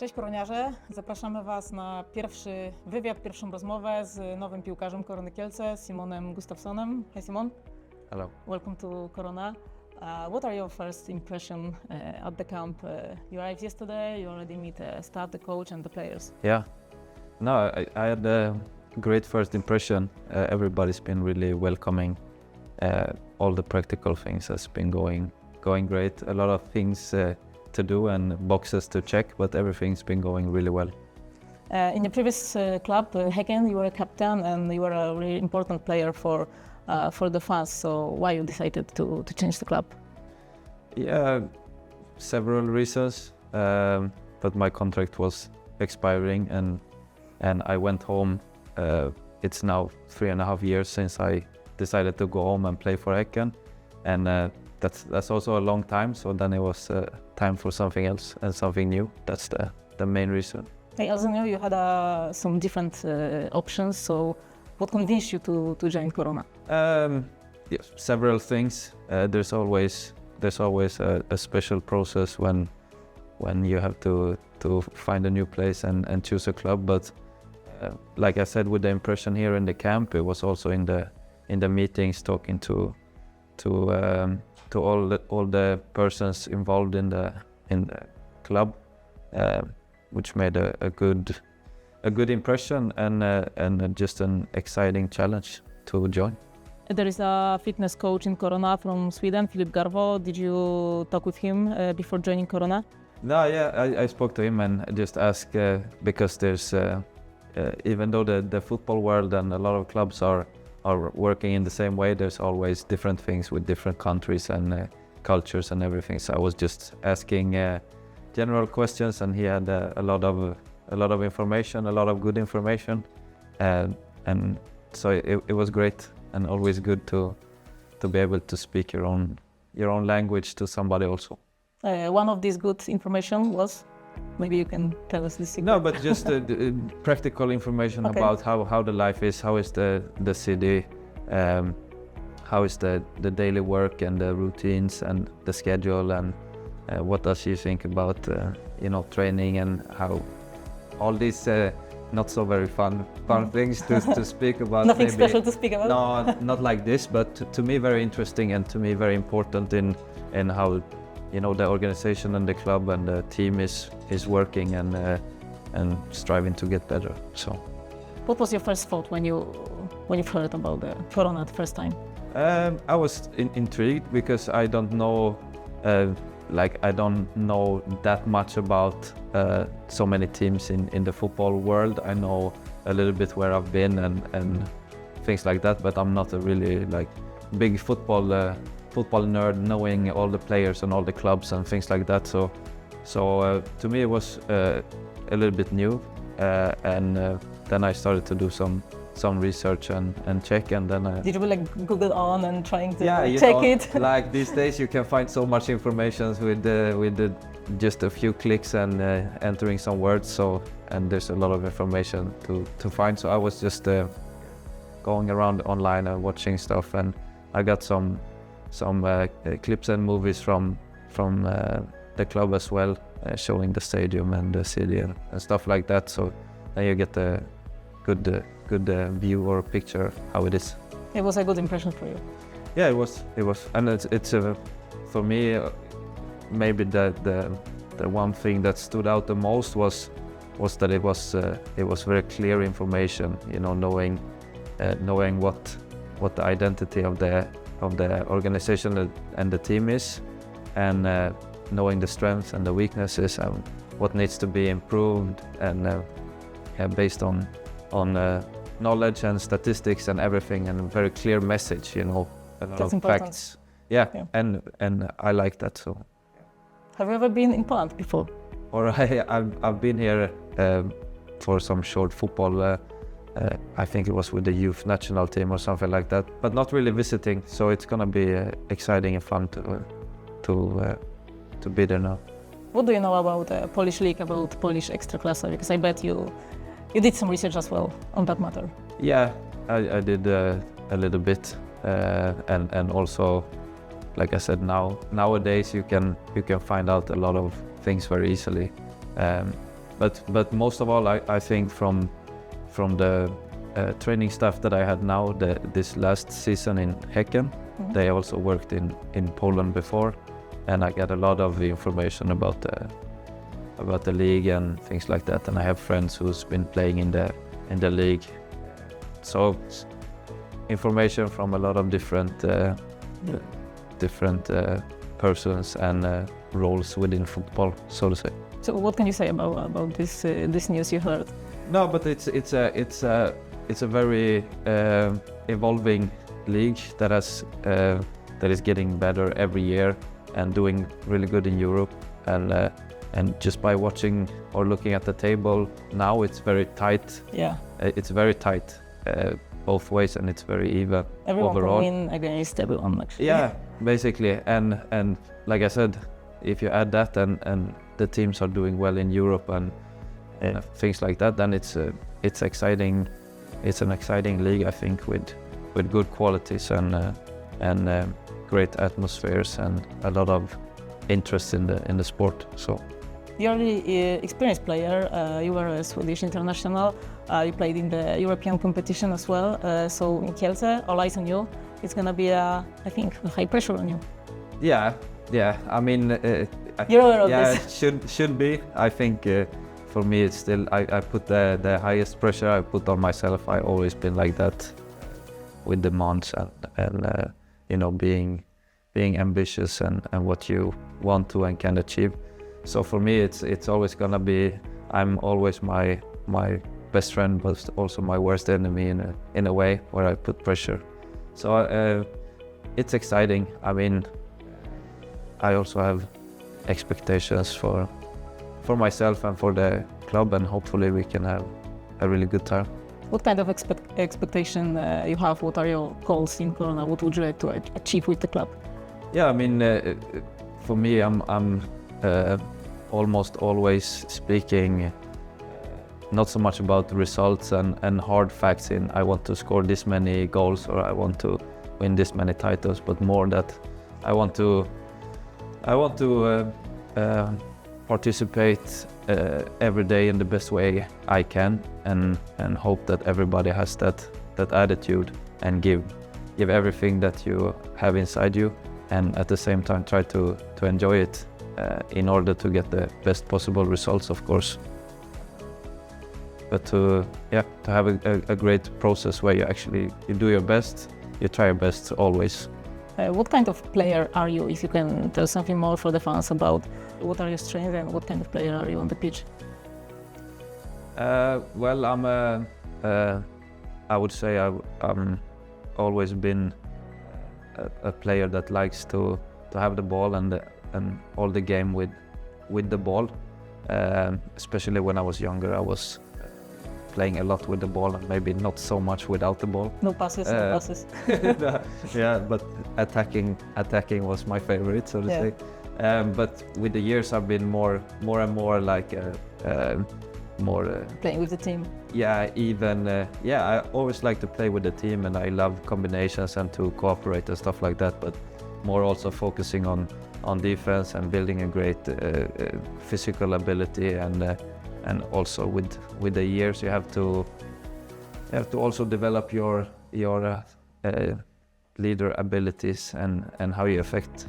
Cześć koroniarze, zapraszamy Was na pierwszy wywiad, pierwszą rozmowę z nowym piłkarzem Korony Kielce, Simonem Gustafsonem. Hi Simon. Hello. Welcome to Korona. What are your first impression at the camp? You arrived yesterday, you already meet the staff, the coach and the players. Yeah. No, I had a great first impression. Everybody's been really welcoming. All the practical things has been going great. A lot of things to do and boxes to check, but everything's been going really well. In the previous club, Jakie, you were a captain and you were a really important player for the fans. So why you decided to change the club? Yeah, several reasons. But my contract was expiring and I went home. It's now 3.5 years since I decided to go home and play for Jakie, and that's also a long time. So then it was time for something else and something new. That's the main reason. I also know you had some different options. So what convinced you to join Korona? Yeah, several things. There's always a special process when you have to find a new place and choose a club. But like I said, with the impression here in the camp, it was also in the meetings, talking to all the persons involved in the club, which made a good impression and just an exciting challenge to join. There is a fitness coach in Korona from Sweden, Filip Garvo. Did you talk with him before joining Korona? No, yeah, I spoke to him and just asked because there's even though the football world and a lot of clubs are working in the same way, there's always different things with different countries and cultures and everything. So I was just asking general questions, and he had a lot of information, a lot of good information, and so it was great and always good to be able to speak your own language to somebody also. One of these good information was, maybe you can tell us the secret. No, but just practical information Okay. about how the life is, how is the city, how is the daily work and the routines and the schedule, and what does she think about training, and how all these not so very fun things to speak about. Nothing maybe. special to speak about? No, not like this, but to me very interesting and to me very important in how the organization and the club and the team is working and striving to get better. So, What was your first thought when you heard about the Korona the first time? I was intrigued because I don't know, I don't know that much about so many teams in the football world. I know a little bit where I've been and things like that, but I'm not a really big football nerd, knowing all the players and all the clubs and things like that. So to me it was a little bit new, and then I started to do some research and check, and then Did you Google on and trying to you check know, it? Like these days you can find so much information with just a few clicks and entering some words. So, and there's a lot of information to find. So I was just going around online and watching stuff, and I got some clips and movies from the club as well, showing the stadium and the city and stuff like that. So then you get a good view or picture how it is. It was a good impression for you. Yeah, it was, and it's for me maybe the one thing that stood out the most was that it was very clear information. Knowing what the identity of the organization and the team is, and knowing the strengths and the weaknesses and what needs to be improved, and based on knowledge and statistics and everything, and a very clear message. A lot That's of important. facts. Yeah, and I like that. So. Have you ever been in Poland before? Or I've been here for some short football. I think it was with the youth national team or something like that, but not really visiting. So it's gonna be exciting and fun to be there now. What do you know about the Polish league, about Polish Ekstraklasa? Because I bet you did some research as well on that matter. Yeah, I did a little bit, and also, like I said, nowadays you can find out a lot of things very easily. but most of all, I think from the training staff that I had now, this last season in Häcken, they also worked in Poland before, and I got a lot of information about the league and things like that. And I have friends who's been playing in the league, so information from a lot of different persons and roles within football, so to say. So what can you say about this news you heard? No, but it's a very evolving league that is getting better every year and doing really good in Europe. And just by watching or looking at the table now, it's very tight. Yeah. It's very tight both ways, and it's very even Everyone overall. can win against everyone, actually. Yeah, basically. And like I said, if you add that and the teams are doing well in Europe and things like that, then it's exciting. It's an exciting league, I think, with good qualities and great atmospheres and a lot of interest in the sport. So. You're an experienced player. You were a Swedish international. You played in the European competition as well. So in Kielce, all eyes on you. It's going to be, I think, high pressure on you. Yeah. I mean, you're aware of this. Yeah, should be. I think for me, it's still. I put the highest pressure I put on myself. I always been like that, with demands and being ambitious and what you want to and can achieve. So for me, it's always gonna be. I'm always my best friend, but also my worst enemy in a way where I put pressure. So it's exciting. I mean, I also have expectations for myself and for the club, and hopefully we can have a really good time. What kind of expectation you have? What are your goals in Korona? What would you like to achieve with the club? Yeah, I mean, for me, I'm almost always speaking not so much about the results and hard facts in I want to score this many goals or I want to win this many titles, but more that I want to participate every day in the best way I can and hope that everybody has that attitude and give everything that you have inside you, and at the same time try to enjoy it in order to get the best possible results, of course. But to have a great process where you do your best, you try your best always. What kind of player are you? If you can tell something more for the fans about what are your strengths and what kind of player are you on the pitch? Well, I would say I'm always been a player that likes to have the ball and all the game with the ball. Especially when I was younger, I was playing a lot with the ball and maybe not so much without the ball. No passes, no passes. Yeah, but attacking was my favorite, so to say. But with the years, I've been more and more like more playing with the team. Yeah, even I always like to play with the team, and I love combinations and to cooperate and stuff like that. But more also focusing on defense and building a great physical ability, and also with the years you have to also develop your leader abilities and how you affect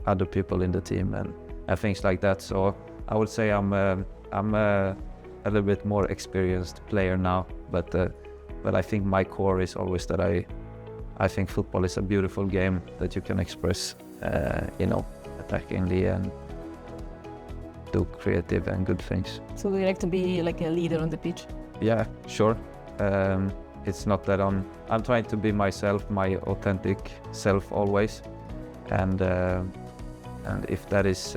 other people in the team and things like that. So I would say I'm a little bit more experienced player now, but I think my core is always that I think football is a beautiful game that you can express attackingly and do creative and good things. So do you like to be like a leader on the pitch? Yeah, sure. It's not that I'm trying to be myself, my authentic self always, and if that is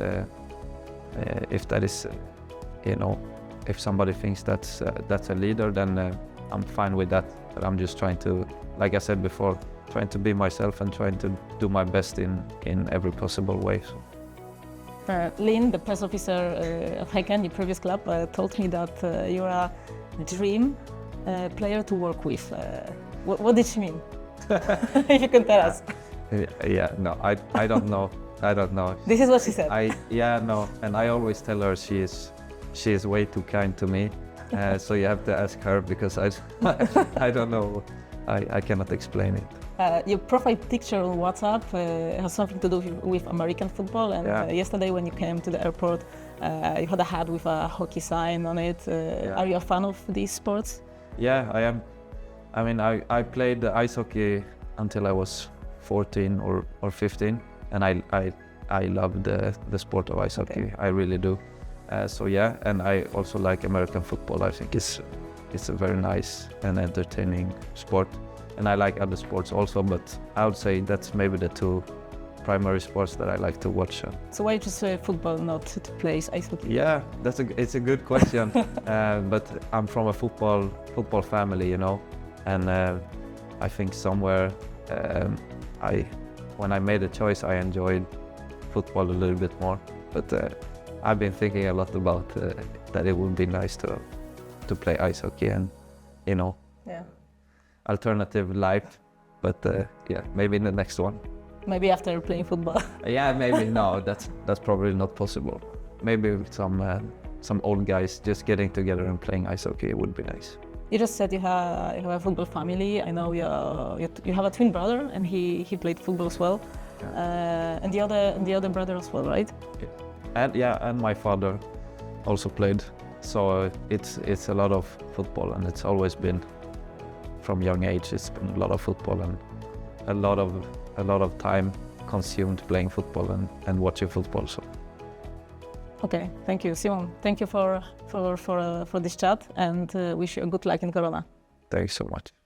if somebody thinks that's a leader, then I'm fine with that. But I'm just trying to, like I said before, trying to be myself and trying to do my best in every possible way. So. Lynn, the press officer of Häcken, the previous club, told me that you're a dream player to work with. What did she mean? If you can tell us. Yeah, no, I don't know. I don't know. This is what she said. No, and I always tell her she's she is way too kind to me. So you have to ask her because I don't know. I cannot explain it. Your profile picture on WhatsApp has something to do with American football. And yesterday when you came to the airport, you had a hat with a hockey sign on it. Are you a fan of these sports? Yeah, I am. I mean, I played ice hockey until I was 14 or 15, and I love the sport of ice hockey. Okay. I really do. So yeah, and I also like American football. I think it's a very nice and entertaining sport. And I like other sports also, but I would say that's maybe the two primary sports that I like to watch. So why just football, not to play ice hockey? Yeah, it's a good question. But I'm from a football family, you know, and I think somewhere when I made a choice, I enjoyed football a little bit more. But I've been thinking a lot about that it would be nice to play ice hockey and, you know, alternative life. But yeah, maybe in the next one. Maybe after playing football. Yeah, maybe. No, that's probably not possible. Maybe with some old guys just getting together and playing ice hockey would be nice. You just said you have a football family. I know you have a twin brother, and he played football as well. And the other brother as well, right? And my father also played. So it's a lot of football, and it's always been from young age. It's been a lot of football and a lot of time consumed playing football and watching football. So. Okay, thank you, Simon. Thank you for this chat, and wish you good luck in Korona. Thanks so much.